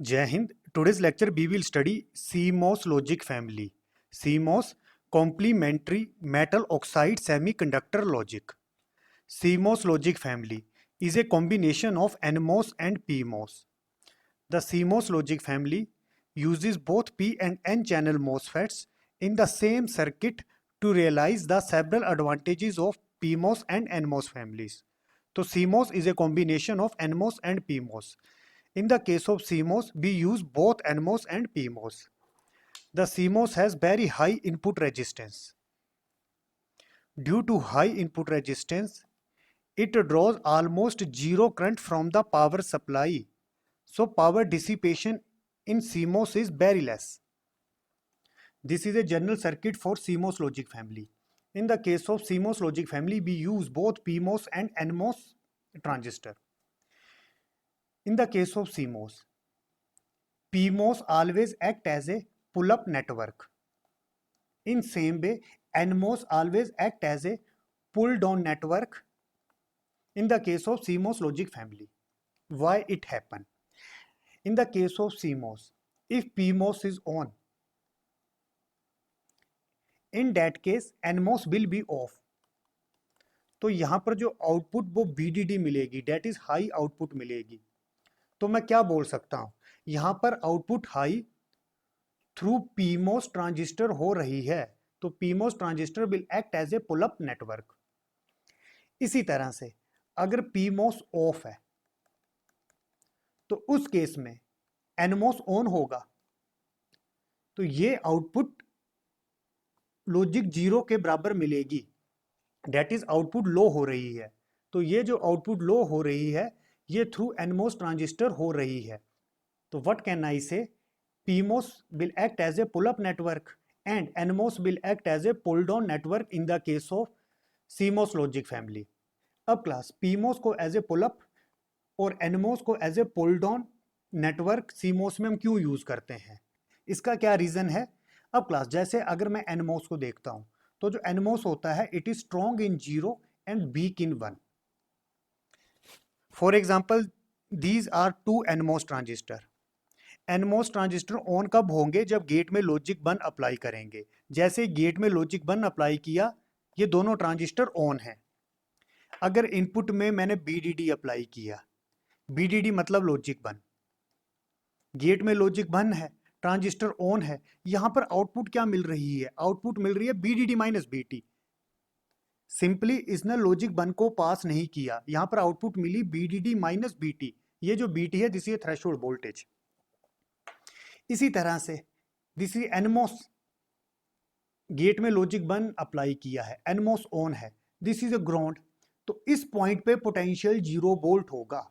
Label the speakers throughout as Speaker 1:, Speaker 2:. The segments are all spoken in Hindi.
Speaker 1: Jai Hind. Today's lecture we will study CMOS logic family. CMOS complementary metal oxide semiconductor logic. CMOS logic family is a combination of NMOS and PMOS. The CMOS logic family uses both P and N channel MOSFETs in the same circuit to realize the several advantages of PMOS and NMOS families. So CMOS is a combination of NMOS and PMOS. In the case of CMOS, we use both NMOS and PMOS. The CMOS has very high input resistance. Due to high input resistance, it draws almost zero current from the power supply. So power dissipation in CMOS is very less. This is a general circuit for CMOS logic family. In the case of CMOS logic family, we use both PMOS and NMOS transistor. In the case of CMOS, PMOS always act as a pull-up network. In same way, NMOS always act as a pull-down network in the case of CMOS logic family. Why it happen? In the case of CMOS, if PMOS is on, in that case NMOS will be off. तो यहाँ पर जो आउटपुट वो VDD मिलेगी, डेट इज हाई आउटपुट मिलेगी. तो मैं क्या बोल सकता हूँ, यहाँ पर output high through PMOS transistor हो रही है, तो PMOS transistor will act as a pull up network. इसी तरह से अगर PMOS ऑफ है तो उस केस में NMOS ऑन होगा, तो ये आउटपुट लॉजिक जीरो के बराबर मिलेगी, डेट इज आउटपुट लो हो रही है. तो ये जो आउटपुट लो हो रही है ये थ्रू NMOS ट्रांजिस्टर हो रही है. तो व्हाट कैन आई से, PMOS will act as a pull-up network and NMOS will act as a pull-down network in the case of CMOS logic family. अब क्लास PMOS को एज ए पुल-अप और NMOS को एज ए पुल-डाउन नेटवर्क CMOS में हम क्यों यूज करते हैं, इसका क्या रीजन है. अब क्लास जैसे अगर मैं NMOS को देखता हूं तो जो NMOS होता है it is strong in 0 and weak in 1. For example these are two NMOS transistor. NMOS transistor on कब होंगे, जब गेट में लॉजिक 1 अप्लाई करेंगे. जैसे गेट में लॉजिक 1 अप्लाई किया, ये दोनों ट्रांजिस्टर ऑन है. अगर इनपुट में मैंने BDD अप्लाई किया, BDD मतलब लॉजिक 1, गेट में लॉजिक 1 है, ट्रांजिस्टर ऑन है, यहां पर आउटपुट क्या मिल रही है, आउटपुट मिल रही है BDD माइनस BT. सिंपली इसने लॉजिक 1 को पास नहीं किया, यहां पर आउटपुट मिली BDD माइनस BT. ये जो BT है दिस इज थ्रेशोल्ड वोल्टेज. इसी तरह से दिस इज NMOS, गेट में लॉजिक 1 अप्लाई किया है, NMOS ऑन है, दिस इज अ ग्राउंड. तो इस पॉइंट पे पोटेंशियल 0 वोल्ट होगा,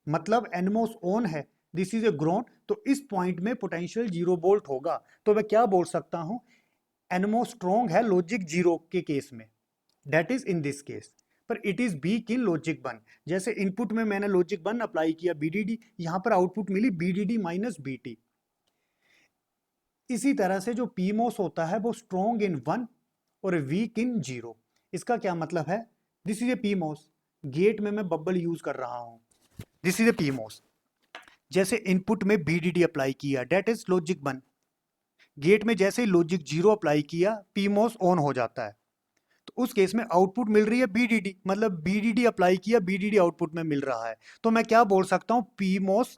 Speaker 1: मतलब NMOS ऑन है, दिस इज अ ग्राउंड, तो इस पॉइंट में पोटेंशियल 0 वोल्ट होगा. तो मैं क्या बोल सकता हूं, NMOS स्ट्रॉन्ग है लॉजिक 0 के केस में, that is in this case. पर it is weak in logic 1. जैसे इनपुट में मैंने लॉजिक 1 अप्लाई किया BDD, यहां पर आउटपुट मिली BDD माइनस BT. इसी तरह से जो PMOS होता है वो स्ट्रॉन्ग इन 1 और वीक इन 0. इसका क्या मतलब है, this is a PMOS, gate में मैं बबल यूज कर रहा हूं, दिस इज ए PMOS. जैसे इनपुट में BDD अप्लाई किया, डेट इज लॉजिक 1, गेट में जैसे ही लॉजिक 0 अप्लाई किया PMOS ऑन हो जाता है. तो उस केस में आउटपुट मिल रही है BDD, मतलब BDD अप्लाई किया, BDD आउटपुट में मिल रहा है. तो मैं क्या बोल सकता हूं, PMOS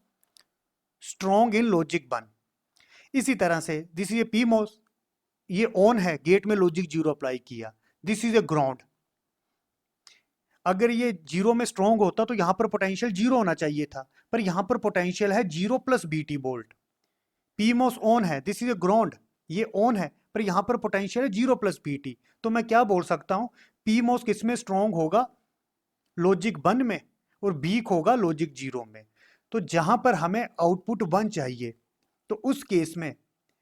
Speaker 1: स्ट्रॉन्ग इन लॉजिक 1. इसी तरह से दिस इज ए PMOS, ये ऑन है, गेट में लॉजिक 0 अप्लाई किया, दिस इज ए ग्राउंड. अगर ये 0 में स्ट्रॉन्ग होता तो यहां पर पोटेंशियल 0 होना चाहिए था, पर यहां पर पोटेंशियल है 0 plus BT volt. PMOS on है, दिस इज ए ग्राउंड, ये ऑन है, पर यहां पर पोटेंशियल है 0 प्लस BT. तो मैं क्या बोल सकता हूं, PMOS किस में स्ट्रॉन्ग होगा, लॉजिक 1 में, और वीक होगा लॉजिक 0 में. तो जहां पर हमें आउटपुट 1 चाहिए, तो उस केस में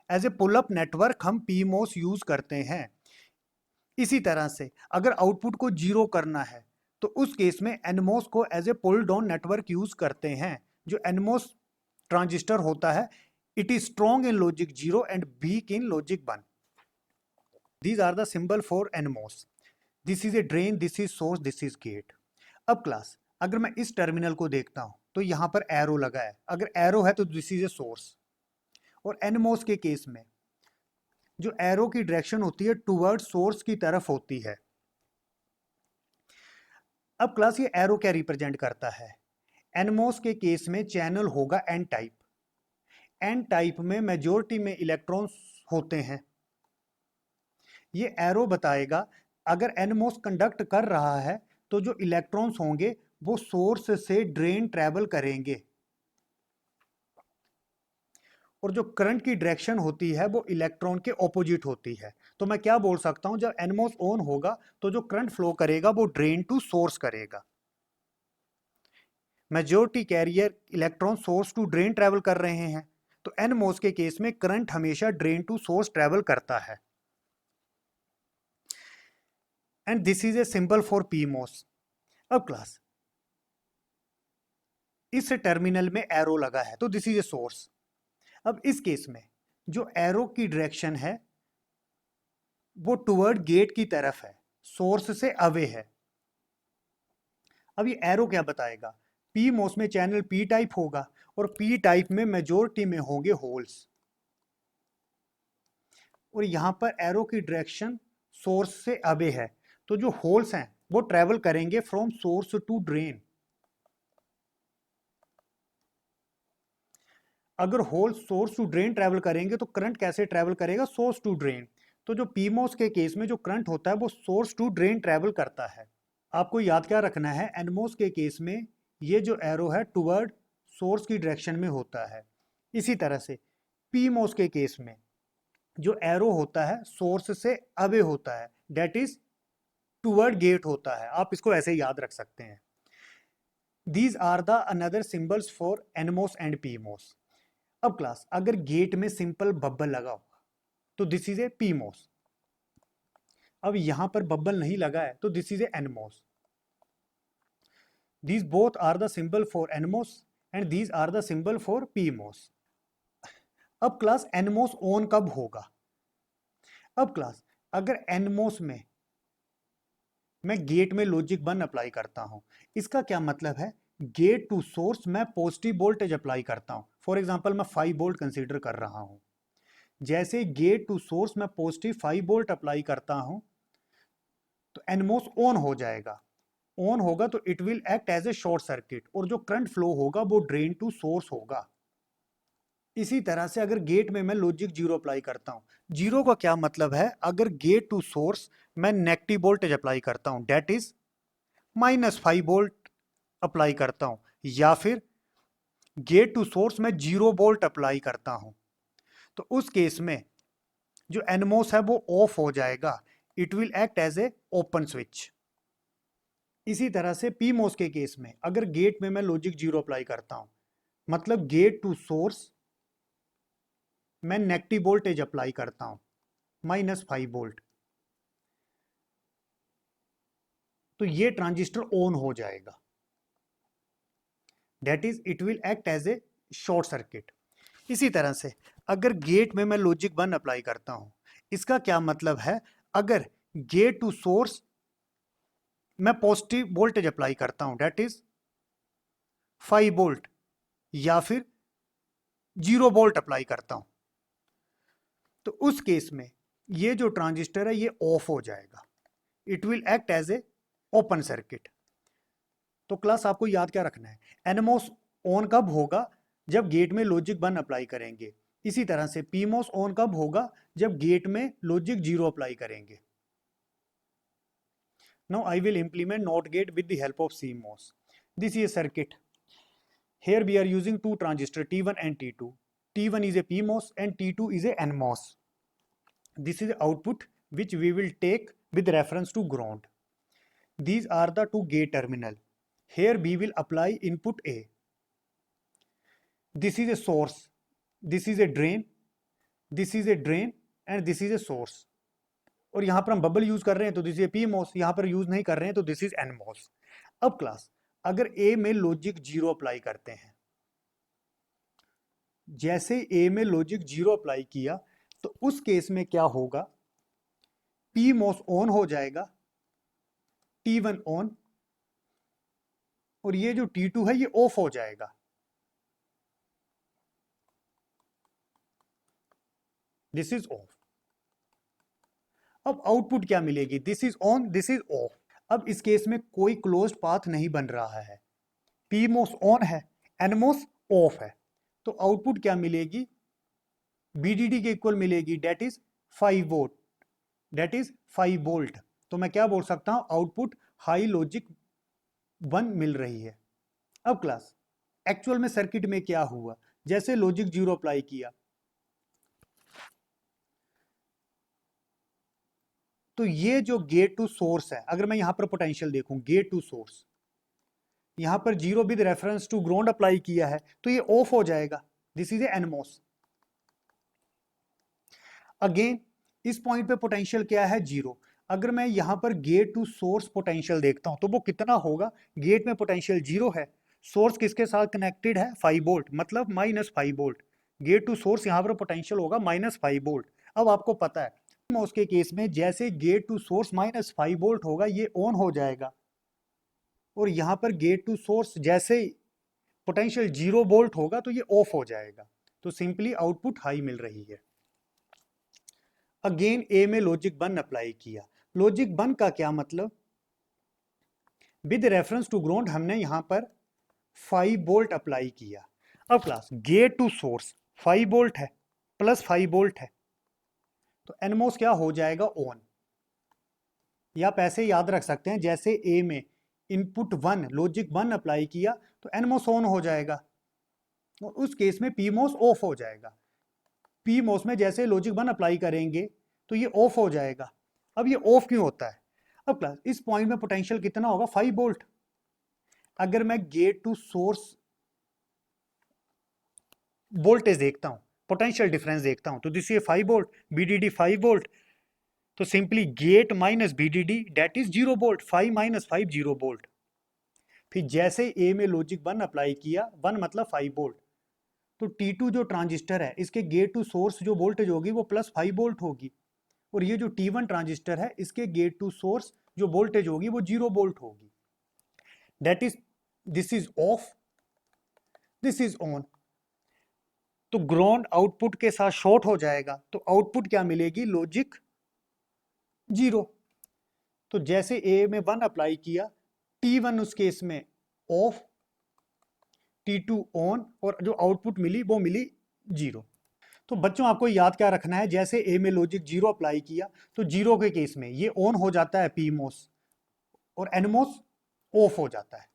Speaker 1: as a pull up network हम PMOS यूज करते हैं. इसी तरह से अगर आउटपुट को 0 करना है तो उस केस में NMOS को as a pull down network use करते हैं. जो NMOS ट्रांजिस्टर होता है it is strong in logic 0 and weak in logic 1. These are the symbol for NMOS. This is a drain, this is source, this is gate. अब क्लास अगर मैं इस टर्मिनल को देखता हूं तो यहाँ पर एरो लगा है, अगर एरो है तो दिस इज ए सोर्स। और एनमोस के केस में जो एरो की डायरेक्शन होती है टुवर्ड सोर्स की तरफ होती है। अब क्लास ये एरो क्या रिप्रेजेंट करता है? एनमोस के केस में चैनल होगा एन टाइप। एन टाइप में मेजोरिटी में इलेक्ट्रॉन्स होते हैं। ये एरो बताएगा अगर एनमोस कंडक्ट कर रहा है तो जो इलेक्ट्रॉन्स होंगे वो सोर्स से ड्रेन ट्रेवल करेंगे, और जो करंट की डायरेक्शन होती है वो इलेक्ट्रॉन के ऑपोजिट होती है। तो मैं क्या बोल सकता हूं, जब एनमोस ऑन होगा तो जो करंट फ्लो करेगा वो ड्रेन टू सोर्स करेगा। Majority carrier electron source to drain travel कर रहे हैं, तो एनमोस के केस में करंट हमेशा ड्रेन टू सोर्स ट्रेवल करता है। And this is a symbol for PMOS. अब क्लास इस टर्मिनल में एरो लगा है तो दिस इज ए सोर्स। अब इस केस में जो एरो की डायरेक्शन है वो टुवर्ड गेट की तरफ है, सोर्स से अवे है। अब ये एरो क्या बताएगा? पी मोस में चैनल पी टाइप होगा और पी टाइप में मेजोरिटी में होंगे होल्स, और यहां पर एरो की डायरेक्शन सोर्स से अवे है, तो जो होल्स हैं वो ट्रेवल करेंगे फ्रॉम सोर्स टू ड्रेन। अगर holes source to drain travel करेंगे तो करंट कैसे ट्रेवल करेगा? Source to drain. तो जो पीमोस के केस में जो करंट होता है वो सोर्स टू ड्रेन ट्रेवल करता है। आपको याद क्या रखना है, एनमोस के केस में ये जो एरो है टुवर्ड सोर्स की डायरेक्शन में होता है। इसी तरह से पीमोस के केस में जो एरो होता है सोर्स से अवे होता है, डेट इज टुवर्ड गेट होता है। आप इसको ऐसे याद रख सकते हैं। These are the another symbols for NMOS and PMOS. अब क्लास अगर गेट में सिंपल बबल लगा होगा तो दिस इज ए पीमोस। अब यहां पर बबल नहीं लगा है तो this is a NMOS. These both are the symbol for NMOS and these are the symbol for PMOS. अब क्लास NMOS ऑन कब होगा? अब क्लास अगर NMOS में मैं गेट में लॉजिक 1 अप्लाई करता हूं, इसका क्या मतलब है? गेट टू सोर्स मैं पॉजिटिव वोल्टेज अप्लाई करता हूं। फॉर एग्जांपल मैं 5 वोल्ट कंसीडर कर रहा हूं। जैसे गेट टू सोर्स मैं पॉजिटिव 5 वोल्ट अप्लाई करता हूं तो NMOS ऑन हो जाएगा। ऑन होगा तो it will act as a short circuit, और जो करंट फ्लो होगा वो ड्रेन टू सोर्स होगा। इसी तरह से अगर गेट में मैं लॉजिक 0 अप्लाई करता हूं, जीरो का क्या मतलब है? अगर गेट टू सोर्स मैं नेगेटिव वोल्टेज अप्लाई करता हूं, डेट इज -5 वोल्ट अप्लाई करता हूं, या फिर गेट टू सोर्स में 0 वोल्ट अप्लाई करता हूं, तो उस केस में जो एनमोस है वो ऑफ हो जाएगा। It will act as a open switch. इसी तरह से पीमोस के केस में अगर गेट में मैं लॉजिक 0 अप्लाई करता हूं, मतलब गेट टू सोर्स मैं नेगेटिव वोल्टेज अप्लाई करता हूं -5 वोल्ट, तो ये ट्रांजिस्टर ऑन हो जाएगा, that is it will act as a short circuit. इसी तरह से अगर गेट में मैं लॉजिक 1 अप्लाई करता हूं, इसका क्या मतलब है? अगर गेट टू सोर्स मैं पॉजिटिव वोल्टेज अप्लाई करता हूं, दैट इज 5 वोल्ट, या फिर 0 वोल्ट अप्लाई करता हूं, तो उस केस में ये जो ट्रांजिस्टर है ये ऑफ हो जाएगा। It will act as a open circuit. तो क्लास आपको याद क्या रखना है? एनमोस ऑन कब होगा? जब गेट में लॉजिक 1 अप्लाई करेंगे। इसी तरह से पीमोस ऑन कब होगा? जब गेट में लॉजिक 0 अप्लाई करेंगे। Now I will implement not gate with the help of CMOS. This is a circuit. Here we are using two transistors T1 and T2. T1 is a PMOS and T2 is a NMOS. This is the output which we will take with reference to ground. These are the two gate terminal. Here we will apply input A. This is a source, this is a drain, this is a drain and this is a source. और यहां पर हम बबल यूज कर रहे हैं तो दिस इज PMOS, यहां पर यूज नहीं कर रहे हैं तो दिस इज NMOS. अब क्लास अगर A में लॉजिक 0 अप्लाई करते हैं, जैसे A में लॉजिक 0 अप्लाई किया तो उस केस में क्या होगा? PMOS ऑन हो जाएगा, T1 ऑन, और ये जो T2 है ये ऑफ हो जाएगा। This is of. अब आउटपुट क्या मिलेगी? This is on, this is of. अब इस केस में कोई क्लोज्ड पाथ नहीं बन रहा है। पीमोस ऑन है, एनमोस ऑफ है, तो आउटपुट क्या मिलेगी? बीडीडी के इक्वल मिलेगी, that is 5 volt, that is 5 volt. तो मैं क्या बोल सकता हूं? आउटपुट हाई लॉजिक 1 मिल रही है। अब क्लास एक्चुअल में सर्किट में क्या हुआ? जैसे लॉजिक 0 अप्लाई किया तो ये जो गेट टू सोर्स है, अगर मैं यहां पर पोटेंशियल देखूं, गेट टू सोर्स, यहां पर 0 with reference to ground apply किया है तो ये ऑफ हो जाएगा। This is a NMOS. Again इस पॉइंट पे पोटेंशियल क्या है? 0। अगर मैं यहां पर गेट टू सोर्स पोटेंशियल देखता हूं तो वो कितना होगा? गेट में पोटेंशियल 0 है, सोर्स किसके साथ कनेक्टेड है? 5 वोल्ट, मतलब -5 वोल्ट। गेट टू सोर्स यहां पर पोटेंशियल होगा -5 वोल्ट। अब आपको पता है उसके केस में जैसे गेट टू सोर्स -5 वोल्ट होगा ये ऑन हो जाएगा, और यहां पर गेट टू सोर्स जैसे पोटेंशियल 0 वोल्ट होगा तो ये ऑफ हो जाएगा। तो सिंपली आउटपुट हाई मिल रही है। अगेन ए में लॉजिक 1 अप्लाई किया। लॉजिक 1 का क्या मतलब? विद रेफरेंस टू ग्राउंड हमने यहां पर 5 वोल्ट अप्लाई किया। अब class gate to source 5 volt है, प्लस 5 वोल्ट है, तो एनमोस क्या हो जाएगा? ऑन। या आप ऐसे याद रख सकते हैं जैसे ए में इनपुट 1 लॉजिक 1 अप्लाई किया तो एनमोस ऑन हो जाएगा, और उस केस में पीमोस ऑफ हो जाएगा। पीमोस में जैसे लॉजिक 1 अप्लाई करेंगे तो ये ऑफ हो जाएगा। अब ये ऑफ क्यों होता है? अब क्लास इस पॉइंट में पोटेंशियल कितना होगा? 5 वोल्ट। अगर मैं गेट टू सोर्स वोल्टेज देखता हूं, पोटेंशियल डिफरेंस देखता हूं, तो दिस ये 5 वोल्ट, बीडीडी 5 वोल्ट, तो simply gate minus VDD that is 0 volt, 5 minus 5 0 volt. फिर जैसे ए में लॉजिक 1 अप्लाई किया, 1 मतलब 5 वोल्ट, तो T2 जो ट्रांजिस्टर है इसके गेट टू सोर्स जो वोल्टेज होगी वो +5 वोल्ट होगी, और ये जो T1 ट्रांजिस्टर है इसके गेट टू सोर्स जो वोल्टेज होगी वो 0 वोल्ट होगी। That is this is of, this is on. तो ग्राउंड आउटपुट के साथ शॉर्ट हो जाएगा, तो आउटपुट क्या मिलेगी? लॉजिक 0। तो जैसे ए में 1 अप्लाई किया, T1 उस केस में ऑफ, T2 ऑन, और जो आउटपुट मिली वो मिली 0। तो बच्चों आपको याद क्या रखना है? जैसे ए में लॉजिक 0 अप्लाई किया तो 0 के केस में ये ऑन हो जाता है पीमोस, और एनमोस ऑफ हो जाता है,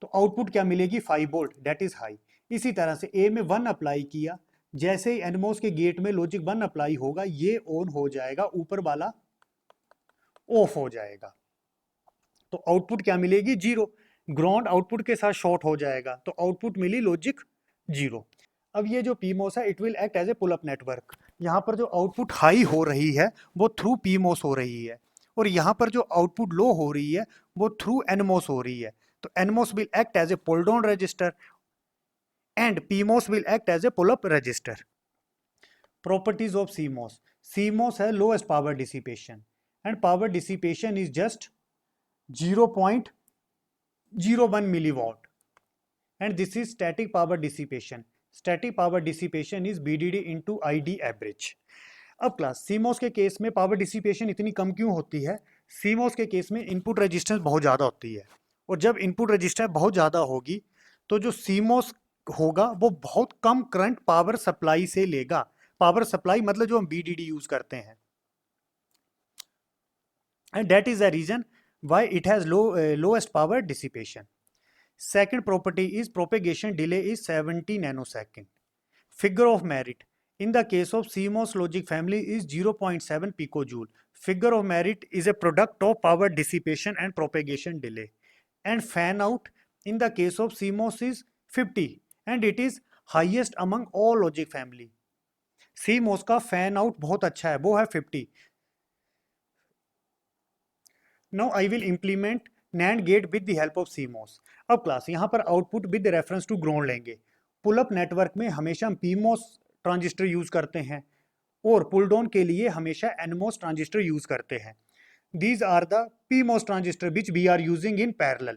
Speaker 1: तो आउटपुट क्या मिलेगी? 5 वोल्ट, डेट इज हाई। इसी तरह से ए में 1 अप्लाई किया, जैसे ही एनमोस के गेट में लॉजिक 1 अप्लाई होगा ये ऑन हो जाएगा, ऊपर वाला ऑफ हो जाएगा, तो आउटपुट क्या मिलेगी? 0। ग्राउंड आउटपुट के साथ शॉर्ट हो जाएगा तो आउटपुट मिली लॉजिक 0। अब ये जो पीमोस है it will act as a pull up network. यहाँ पर जो आउटपुट हाई हो रही है वो थ्रू पीमोस हो रही है, और यहाँ पर जो आउटपुट लो हो रही है वो थ्रू एनमोस हो रही है। तो NMOS will act as a pull down resistor and PMOS will act as a pull up resistor. Properties of CMOS. CMOS है lowest power dissipation, and power dissipation is just 0.01 milliwatt, and this is static power dissipation. Static power dissipation is BDD into ID average. अब क्लास CMOS के केस में पावर डिसिपेशन इतनी कम क्यों होती है? CMOS के केस में इनपुट रेजिस्टेंस बहुत ज़्यादा होती है, और जब इनपुट रेजिस्टेंस बहुत ज़्यादा होगी तो जो CMOS होगा वो बहुत कम करंट पावर सप्लाई से लेगा। पावर सप्लाई मतलब जो हम BDD यूज करते हैं, and that is the reason why it has lowest power dissipation. Second property is propagation delay is 70 nanosecond. Figure of merit. In the case of CMOS logic family is 0.7 picojoule. Figure of merit is a product of power dissipation and propagation delay. And fan out in the case of CMOS is 50, and it is highest among all logic family. CMOS का fan out बहुत अच्छा है, वो है 50. Now I will implement NAND gate with the help of CMOS. अब क्लास यहाँ पर output with reference to ground लेंगे। पुल अप नेटवर्क में हमेशा हम PMOS ट्रांजिस्टर यूज करते हैं, और पुल डाउन के लिए हमेशा NMOS ट्रांजिस्टर यूज करते हैं। These are the PMOS transistor which we are using in parallel.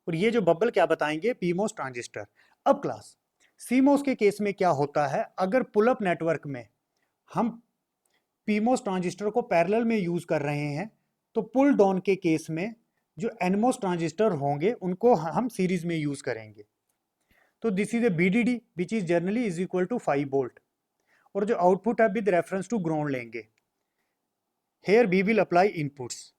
Speaker 1: और ये जो बबल क्या बताएंगे, पीमोस ट्रांजिस्टर। अब क्लास सीमोस के केस में क्या होता है, अगर पुल अप नेटवर्क में हम पीमोस ट्रांजिस्टर को पैरेलल में यूज कर रहे हैं, तो पुल डाउन के केस में जो एनमोस ट्रांजिस्टर होंगे उनको हम सीरीज में यूज करेंगे। तो this is a VDD which is generally is equal to 5 volt, और जो आउटपुट है विद रेफरेंस टू ग्राउंड लेंगे। Here we will apply inputs,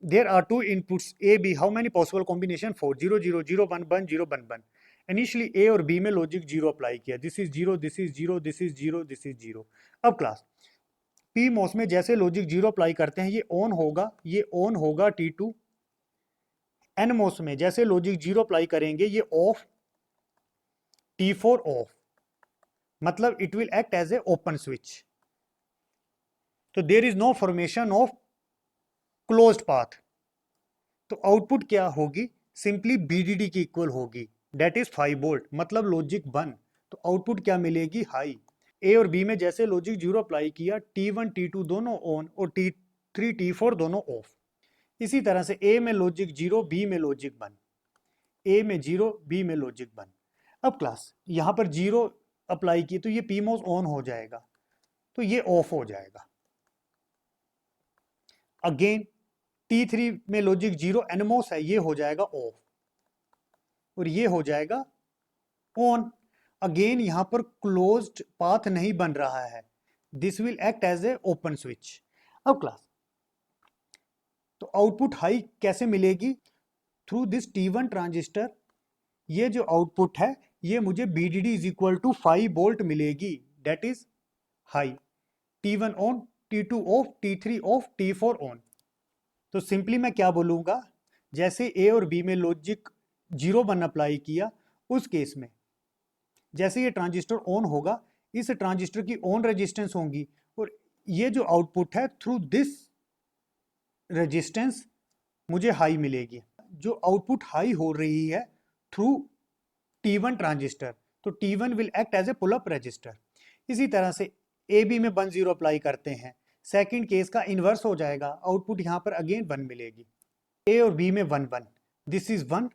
Speaker 1: there are two inputs a b, how many possible combination 4, 0 0 0 1 1 0 1 1। Initially a और b में लॉजिक 0 अप्लाई किया, this is 0 this is 0 this is 0 this is 0। अब क्लास पी मॉस में जैसे लॉजिक 0 अप्लाई करते हैं ये ऑन होगा, ये ऑन होगा T2। एन मॉस में जैसे लॉजिक 0 अप्लाई करेंगे ये ऑफ, T4 ऑफ, मतलब it will act as a open switch. तो there is no formation of closed path, तो आउटपुट क्या होगी, सिंपली बीडीडी की इक्वल होगी, दैट इज 5 वोल्ट, मतलब लॉजिक 1। तो आउटपुट क्या मिलेगी, हाई। ए और बी में जैसे लॉजिक 0 अप्लाई किया, T1 T2 दोनों ऑन और T3 T4 दोनों ऑफ। इसी तरह से ए में लॉजिक 0, बी में लॉजिक 1, ए में 0, बी में लॉजिक 1। अब क्लास यहां पर 0 अप्लाई की तो ये पीमोस ऑन हो जाएगा, तो ये ऑफ हो जाएगा। अगेन T3 में लॉजिक 0 एनमोस है, ये हो जाएगा ऑफ और ये हो जाएगा ऑन। अगेन यहां पर क्लोज्ड पाथ नहीं बन रहा है, this will act as a open switch. अब क्लास तो आउटपुट हाई कैसे मिलेगी, थ्रू दिस T1 ट्रांजिस्टर। ये जो आउटपुट है ये मुझे BDD is equal to 5 volt मिलेगी, that is high. T1 on, T2 off, T3 off, T4 on. तो सिंपली मैं क्या बोलूंगा, जैसे ए और बी में लॉजिक 0 1 अप्लाई किया, उस केस में जैसे ये ट्रांजिस्टर ऑन होगा, इस ट्रांजिस्टर की ऑन रेजिस्टेंस होगी और ये जो आउटपुट है थ्रू दिस रेजिस्टेंस मुझे हाई मिलेगी। जो आउटपुट हाई हो रही है थ्रू T1 ट्रांजिस्टर, तो T1 will act as a pull up resistor. इसी तरह से ए बी में 1 0 अप्लाई करते हैं, सेकंड केस का इन्वर्स हो जाएगा, आउटपुट यहां पर अगेन 1 मिलेगी। ए और बी में 1 1, this is 1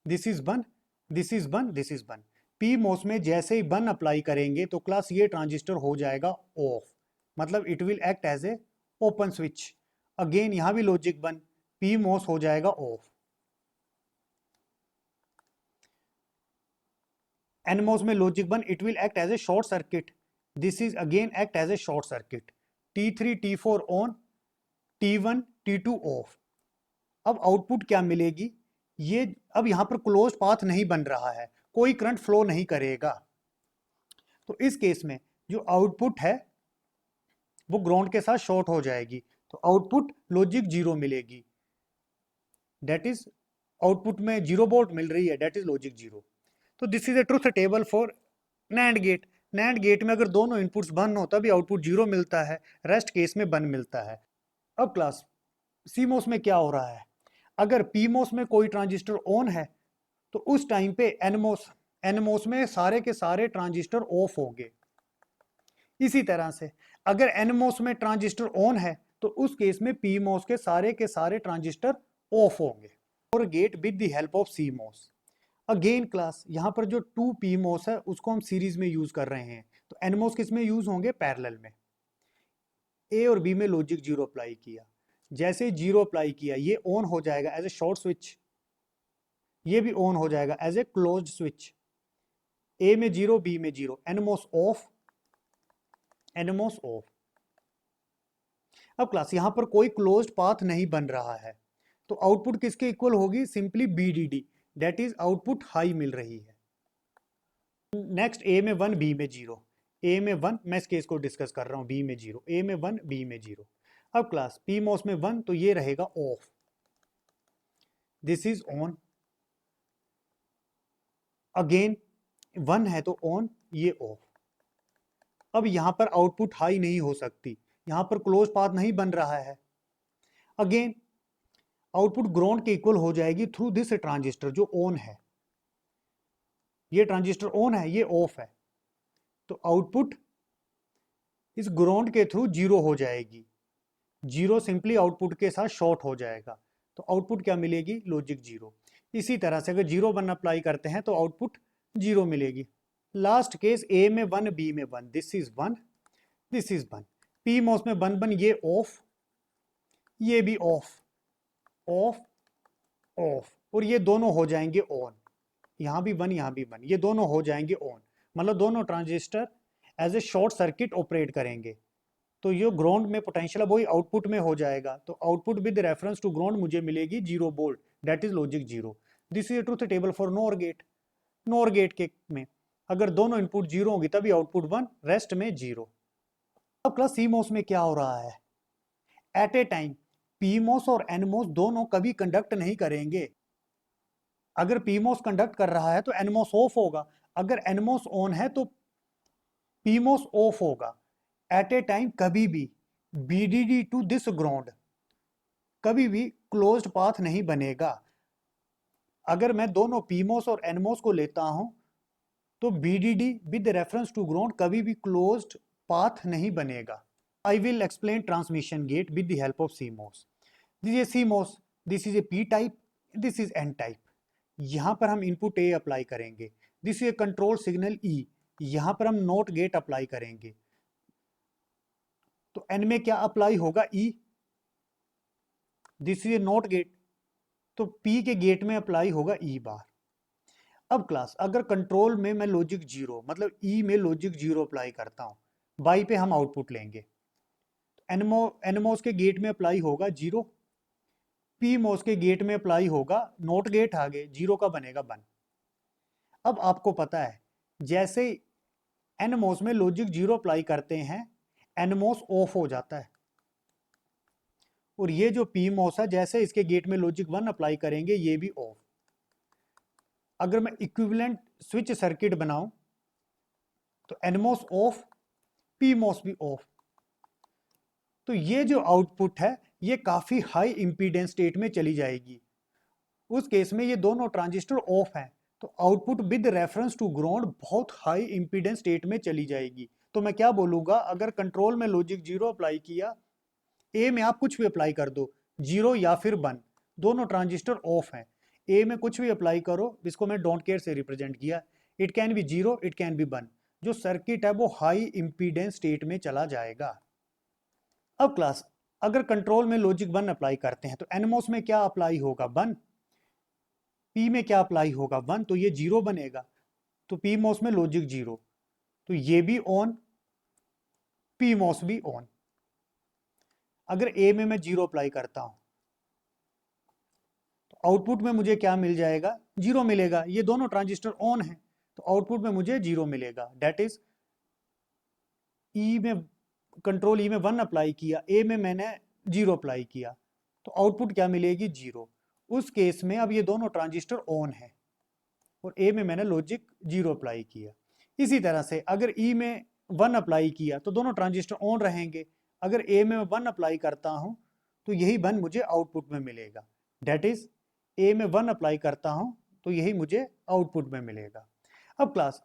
Speaker 1: this is 1 this is 1 this is 1। P MOS में जैसे ही 1 अप्लाई करेंगे तो क्लास ये ट्रांजिस्टर हो जाएगा ऑफ, मतलब it will act as a open switch. Again यहां भी लॉजिक 1, पी मॉस हो जाएगा ऑफ। एन मॉस में logic 1, it will act as a short circuit, this is again act as a short circuit. T3 T4 on, T1 T2 off. अब आउटपुट क्या मिलेगी, ये अब यहां पर क्लोज पाथ नहीं बन रहा है, कोई करंट फ्लो नहीं करेगा, तो इस केस में जो आउटपुट है वो ग्राउंड के साथ शॉर्ट हो जाएगी, तो आउटपुट लॉजिक 0 मिलेगी, दैट इज आउटपुट में 0 वोल्ट मिल रही है, दैट इज लॉजिक 0। तो this is a truth table for NAND gate. NAND gate में अगर दोनों इनपुट्स 1 हो तभी आउटपुट 0 मिलता है, रेस्ट केस में 1 मिलता है। अब क्लास सीमोस में क्या हो रहा है, अगर पीमोस में कोई ट्रांजिस्टर ऑन है तो उस टाइम पे एनमोस में सारे के सारे ट्रांजिस्टर ऑफ होंगे। इसी तरह से अगर एनमोस में ट्रांजिस्टर ऑन है तो उस केस में पीमोस के सारे ट्रांजिस्टर ऑफ होंगे, और gate with the help of CMOS. Again class यहाँ पर जो 2 पीमोस है उसको हम सीरीज में यूज कर रहे हैं, तो एनमोस किस में यूज होंगे, पैरेलल में। ए और बी में लॉजिक 0 अप्लाई किया, जैसे 0 अप्लाई किया ये ऑन हो जाएगा एज ए शॉर्ट स्विच, ये भी ऑन हो जाएगा एज ए क्लोज्ड स्विच। ए में 0 बी में 0, एनमोस ऑफ, एनमोस ऑफ। अब क्लास यहां पर कोई क्लोज्ड पाथ नहीं बन रहा है, तो आउटपुट किसके इक्वल होगी, simply BDD, that is output high मिल रही है। नेक्स्ट ए में 1 बी में 0, ए में 1, मैं इस केस को डिस्कस कर रहा हूं, बी में 0, ए में 1 बी में 0। अब क्लास पी मॉस में 1 तो ये रहेगा of, this is on. Again 1 है तो ऑन, ये ऑफ। अब यहां पर आउटपुट हाई नहीं हो सकती, यहां पर क्लोज पाथ नहीं बन रहा है। अगेन आउटपुट ग्राउंड के इक्वल हो जाएगी थ्रू दिस ट्रांजिस्टर जो ऑन है, ये ट्रांजिस्टर ऑन है ये ऑफ है, तो आउटपुट इस ग्राउंड के थ्रू 0 हो जाएगी, 0 सिंपली आउटपुट के साथ शॉर्ट हो जाएगा, तो आउटपुट क्या मिलेगी, लॉजिक 0। इसी तरह से अगर 0 1 अप्लाई करते हैं तो आउटपुट 0 मिलेगी। लास्ट केस ए में 1 बी में 1, this is 1 this is 1, P MOS में 1 1, ये ऑफ ये भी ऑफ ऑफ ऑफ, और ये दोनों हो जाएंगे ऑन, यहाँ भी 1 यहाँ भी 1, ये दोनों हो जाएंगे ऑन, मतलब दोनों transistor as a short circuit operate करेंगे। तो ये ग्राउंड में पोटेंशियल वही आउटपुट में हो जाएगा, तो output with reference to ground मुझे मिलेगी 0 volt, that is logic 0। This is truth table for NOR gate. NOR gate के में अगर दोनों इनपुट 0 होगी तभी आउटपुट 1, रेस्ट में 0। अब क्लास सीमॉस में क्या हो रहा है, एट ए टाइम पीमॉस और एनमॉस दोनों कभी कंडक्ट नहीं करेंगे। अगर पीमॉस कंडक्ट कर रहा है तो एनमॉस ऑफ होगा, अगर एनमॉस ऑन है तो पीमॉस ऑफ होगा। एट ए टाइम कभी भी बीडीडी टू दिस ग्राउंड कभी भी क्लोज्ड पाथ नहीं बनेगा। अगर मैं दोनों पीमॉस और एनमॉस को लेता हूं तो BDD with reference to ground कभी भी क्लोज्ड पाथ नहीं बनेगा। I will explain transmission gate with the help of CMOS. This is CMOS, this is a P type, this is N type. यहां पर हम इनपुट ए अप्लाई करेंगे, this is a control signal E, यहां पर हम नॉट गेट अप्लाई करेंगे। तो एन में क्या अप्लाई होगा, E, this is a NOT gate, तो पी के गेट में अप्लाई होगा ई बार। अब क्लास अगर कंट्रोल में मैं लॉजिक 0 मतलब ई में लॉजिक 0 अप्लाई करता हूं, बाई पे हम आउटपुट लेंगे, एनमोस के गेट में अप्लाई होगा 0, पी मोस के गेट में अप्लाई होगा नॉट गेट, आगे 0 का बनेगा 1। अब आपको पता है जैसे एनमोस में लॉजिक 0 अप्लाई करते हैं एनमोस ऑफ हो जाता है, और ये जो पी मोस है जैसे इसके गेट में लॉजिक 1 अप्लाई करेंगे ये भी ऑफ। अगर मैं इक्विवेलेंट स्विच सर्किट बनाऊं तो एनमोस ऑफ पी मोस भी ऑफ, तो ये जो आउटपुट है ये काफी हाई इंपीडेंस स्टेट में चली जाएगी। उस केस में ये दोनों ट्रांजिस्टर ऑफ हैं तो output with reference to ground बहुत हाई इंपीडेंस स्टेट में चली जाएगी। तो मैं क्या बोलूंगा, अगर कंट्रोल में लॉजिक 0 अप्लाई किया, ए में आप कुछ भी अप्लाई कर दो 0 या फिर 1, दोनों ट्रांजिस्टर ऑफ हैं, ए में कुछ भी अप्लाई करो, इसको मैं डोंट केयर से रिप्रेजेंट किया, it can be 0 it can be 1, जो सर्किट है वो हाई इंपीडेंस स्टेट में चला जाएगा। अब क्लास अगर कंट्रोल में लॉजिक 1 अप्लाई करते हैं तो एनमोस में क्या अप्लाई होगा 1, पी में क्या अप्लाई होगा 1, तो ये 0 बनेगा, तो पी मॉस में लॉजिक 0, तो ये भी ऑन पी मॉस भी ऑन। अगर ए में मैं 0 अप्लाई करता हूं तो आउटपुट में मुझे क्या मिल जाएगा, 0 मिलेगा, ये दोनों ट्रांजिस्टर ऑन है तो आउटपुट में मुझे 0 मिलेगा, डेट इज ई में कंट्रोल ई में 1 अप्लाई किया, ए में मैंने 0 अप्लाई किया, तो आउटपुट क्या मिलेगी 0। उस केस में अब ये दोनों ट्रांजिस्टर ऑन है और ए में मैंने लॉजिक 0 अप्लाई किया। इसी तरह से अगर ई में 1 अप्लाई किया तो दोनों ट्रांजिस्टर ऑन रहेंगे, अगर ए में 1 अप्लाई करता हूं तो यही 1 मुझे आउटपुट में मिलेगा, डेट इज ए में 1 अप्लाई करता हूं तो यही मुझे आउटपुट में मिलेगा। अब क्लास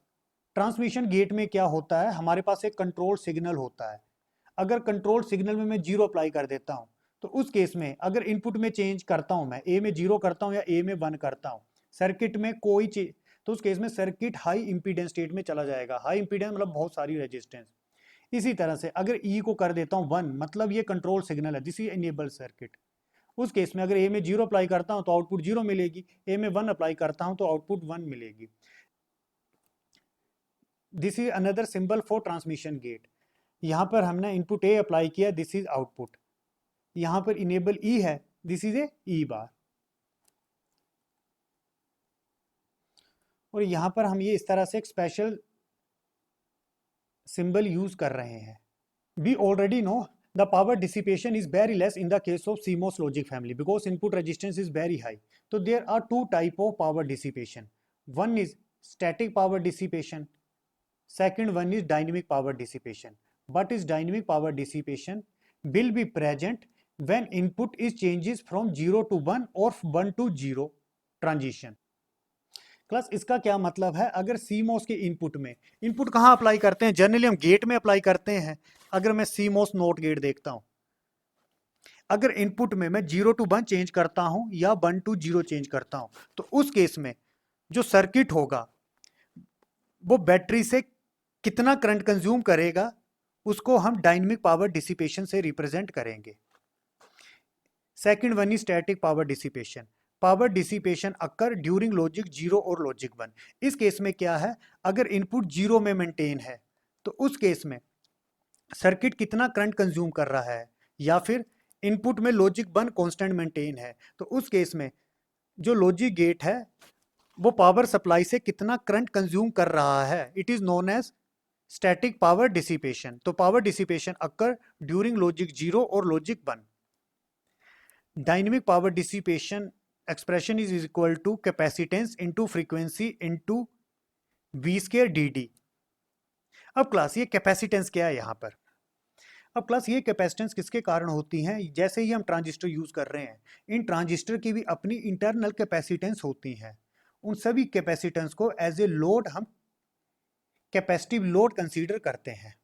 Speaker 1: ट्रांसमिशन गेट में क्या होता है, हमारे पास एक कंट्रोल सिग्नल होता है, अगर कंट्रोल सिग्नल में मैं 0 अप्लाई कर देता हूं तो उस केस में अगर इनपुट में चेंज करता हूं, मैं ए में 0 करता हूं या ए में 1 करता हूं, सर्किट में कोई चीज, तो उस केस में सर्किट हाई इंपीडेंस स्टेट में चला जाएगा। हाई इंपीडेंस मतलब बहुत सारी रेजिस्टेंस। इसी तरह से अगर ई को कर देता हूं 1, मतलब ये कंट्रोल सिग्नल है, दिस इज इनेबल सर्किट, उस केस में अगर ए में 0 अप्लाई करता हूं तो आउटपुट 0 मिलेगी, ए में 1 अप्लाई करता हूं तो आउटपुट 1 मिलेगी। This is another symbol for transmission gate. यहां पर हमने इनपुट ए अप्लाई किया, दिस इज आउटपुट, यहां पर इनेबल ई है, दिस इज ए ई बार, और यहां पर हम ये इस तरह से एक स्पेशल सिंबल यूज कर रहे हैं। We already know the power dissipation is very less in the case of CMOS logic family because input resistance is very high. तो there are 2 type of power dissipation, one is static power dissipation, second one is dynamic power dissipation. What is dynamic power dissipation? Will be present when input is changes from 0 to 1 or 1 to 0 transition. Class इसका क्या मतलब है, अगर CMOS के इनपुट में, इनपुट कहाँ अप्लाई करते हैं, जनरली हम गेट में अप्लाई करते हैं। अगर मैं CMOS नॉट गेट देखता हूं, अगर इनपुट में मैं 0 to 1 चेंज करता हूं या 1 to 0 चेंज करता हूं, तो उस केस में जो सर्किट होगा वो बैटरी से कितना करंट कंज्यूम करेगा, उसको हम डायनेमिक पावर डिसिपेशन से रिप्रेजेंट करेंगे। Second one is static power dissipation. Power dissipation occur during logic 0 और लॉजिक 1। इस केस में क्या है, अगर इनपुट 0 में मेंटेन है तो उस केस में सर्किट कितना करंट कंज्यूम कर रहा है, या फिर इनपुट में लॉजिक 1 कांस्टेंट मेंटेन है, तो उस केस में जो लॉजिक गेट है वो पावर सप्लाई से कितना करंट कंज्यूम कर रहा है, it is known as static power dissipation. तो power dissipation occur during logic 0 और logic 1। Dynamic power dissipation expression is equal to capacitance into frequency into V square D D. अब क्लास ये कैपेसिटेंस क्या है यहाँ पर। अब क्लास ये कैपेसिटेंस किसके कारण होती हैं, जैसे ही हम ट्रांजिस्टर यूज कर रहे हैं, इन ट्रांजिस्टर की भी अपनी इंटरनल कैपेसिटेंस होती हैं। उन सभी कैपेसिटेंस को एज ए लोड हम कैपेसिटिव लोड कंसीडर करते हैं।